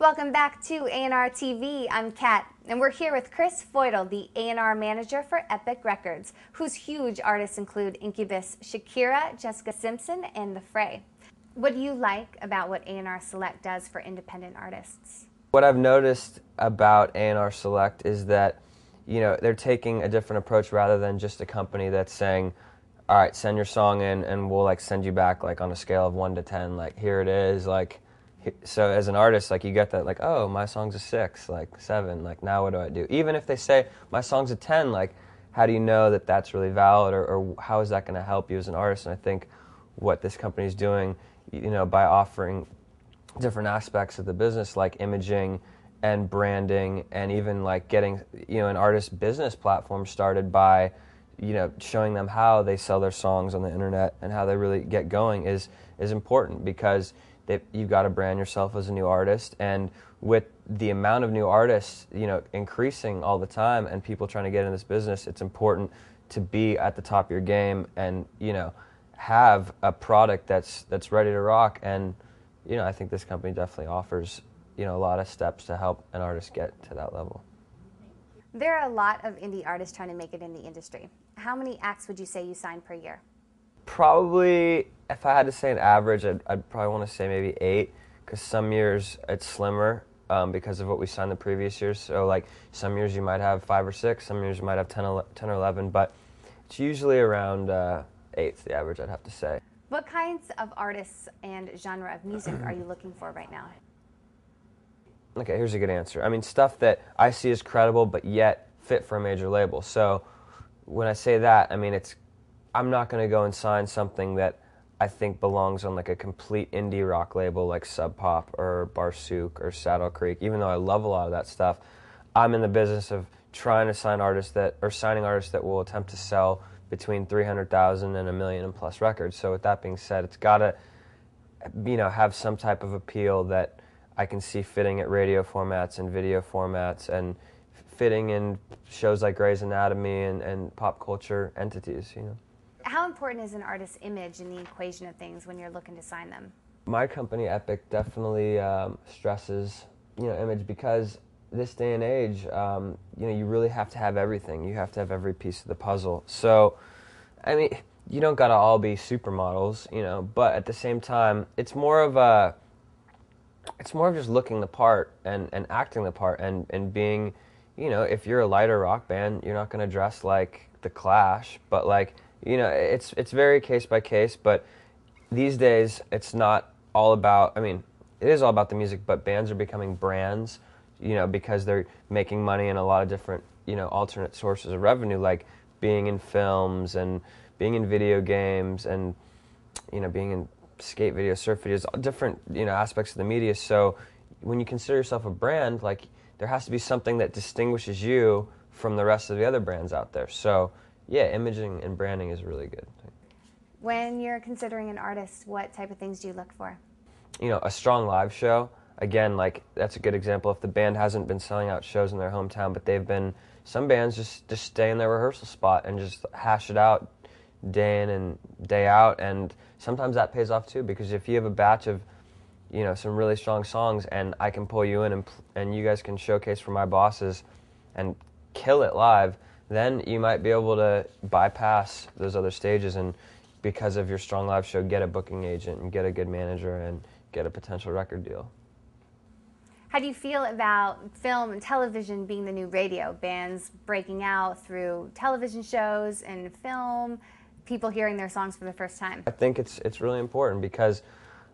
Welcome back to A&R TV. I'm Kat, and we're here with Chris Feudal, the A&R manager for Epic Records, whose huge artists include Incubus, Shakira, Jessica Simpson, and The Fray. What do you like about what A&R Select does for independent artists? What I've noticed about A&R Select is that, they're taking a different approach rather than just a company that's saying, all right, send your song in and we'll send you back on a scale of 1 to 10, here it is, so as an artist, you get that, oh, my song's a 6, 7, now what do I do? Even if they say, my song's a 10, how do you know that that's really valid, or how is that going to help you as an artist? And I think what this company is doing, by offering different aspects of the business, like imaging and branding, and even getting, an artist business platform started by, showing them how they sell their songs on the internet and how they really get going is important, because you've got to brand yourself as a new artist, and with the amount of new artists, increasing all the time, and people trying to get in this business, it's important to be at the top of your game and, have a product that's ready to rock. And, I think this company definitely offers, a lot of steps to help an artist get to that level. There are a lot of indie artists trying to make it in the industry. How many acts would you say you sign per year? Probably, if I had to say an average, I'd probably want to say maybe 8, because some years it's slimmer because of what we signed the previous years. So some years you might have 5 or 6, some years you might have 10 or 11, but it's usually around 8's the average, I'd have to say. What kinds of artists and genre of music are you looking for right now? Okay, here's a good answer. I mean, stuff that I see as credible but yet fit for a major label. So when I say that, I mean I'm not going to go and sign something that I think belongs on a complete indie rock label like Sub Pop or Barsook or Saddle Creek. Even though I love a lot of that stuff, I'm in the business of trying to sign signing artists that will attempt to sell between 300,000 and 1 million and plus records. So with that being said, it's got to have some type of appeal that I can see fitting at radio formats and video formats, and fitting in shows like Grey's Anatomy and pop culture entities. How important is an artist's image in the equation of things when you're looking to sign them? My company, Epic, definitely stresses image, because this day and age, you really have to have everything. You have to have every piece of the puzzle. So, I mean, you don't gotta all be supermodels, but at the same time, it's more of just looking the part and acting the part and being, if you're a lighter rock band, you're not gonna dress like The Clash, but it's very case by case. But these days, it's not all about, it is all about the music, but bands are becoming brands, because they're making money in a lot of different, alternate sources of revenue, like being in films and being in video games and, being in skate videos, surf videos, different, aspects of the media. So when you consider yourself a brand, there has to be something that distinguishes you from the rest of the other brands out there. So yeah, imaging and branding is really good. When you're considering an artist, what type of things do you look for? A strong live show. Again, that's a good example. If the band hasn't been selling out shows in their hometown, but some bands just stay in their rehearsal spot and just hash it out day in and day out, and sometimes that pays off too, because if you have a batch of, some really strong songs, and I can pull you in and you guys can showcase for my bosses and kill it live, then you might be able to bypass those other stages, and because of your strong live show, get a booking agent and get a good manager and get a potential record deal. How do you feel about film and television being the new radio? Bands breaking out through television shows and film, people hearing their songs for the first time? I think it's really important, because,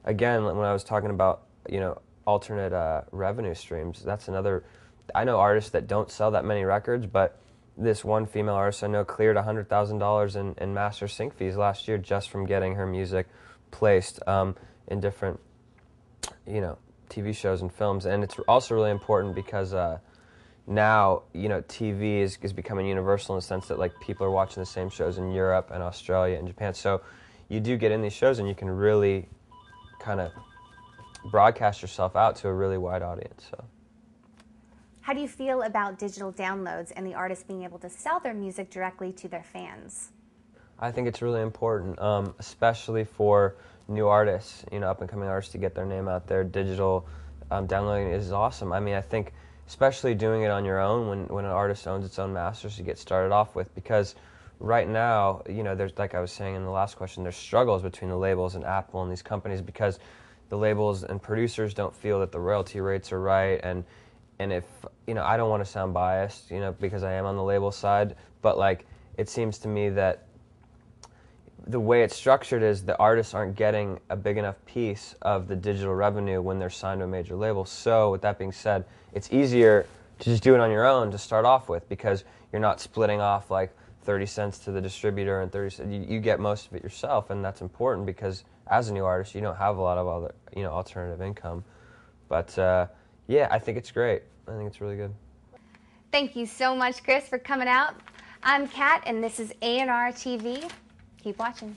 again, when I was talking about, alternate revenue streams, that's another. I know artists that don't sell that many records, but this one female artist I know cleared $100,000 in master sync fees last year just from getting her music placed in different, TV shows and films. And it's also really important because now, TV is becoming universal in the sense that people are watching the same shows in Europe and Australia and Japan. So you do get in these shows and you can really kind of broadcast yourself out to a really wide audience. So. How do you feel about digital downloads and the artists being able to sell their music directly to their fans? I think it's really important, especially for new artists, up and coming artists, to get their name out there. Digital downloading it is awesome. I mean, I think especially doing it on your own when an artist owns its own masters to get started off with, because right now, you know, there's, like I was saying in the last question, there's struggles between the labels and Apple and these companies because the labels and producers don't feel that the royalty rates are right, and if, you know, I don't want to sound biased, you know, because I am on the label side, but like it seems to me that the way it's structured is the artists aren't getting a big enough piece of the digital revenue when they're signed to a major label. So with that being said, it's easier to just do it on your own to start off with, because you're not splitting off like 30 cents to the distributor and 30 cents. You get most of it yourself, and that's important because as a new artist, you don't have a lot of other, you know, alternative income. But yeah, I think it's great. I think it's really good. Thank you so much, Chris, for coming out. I'm Kat, and this is A&R TV. Keep watching.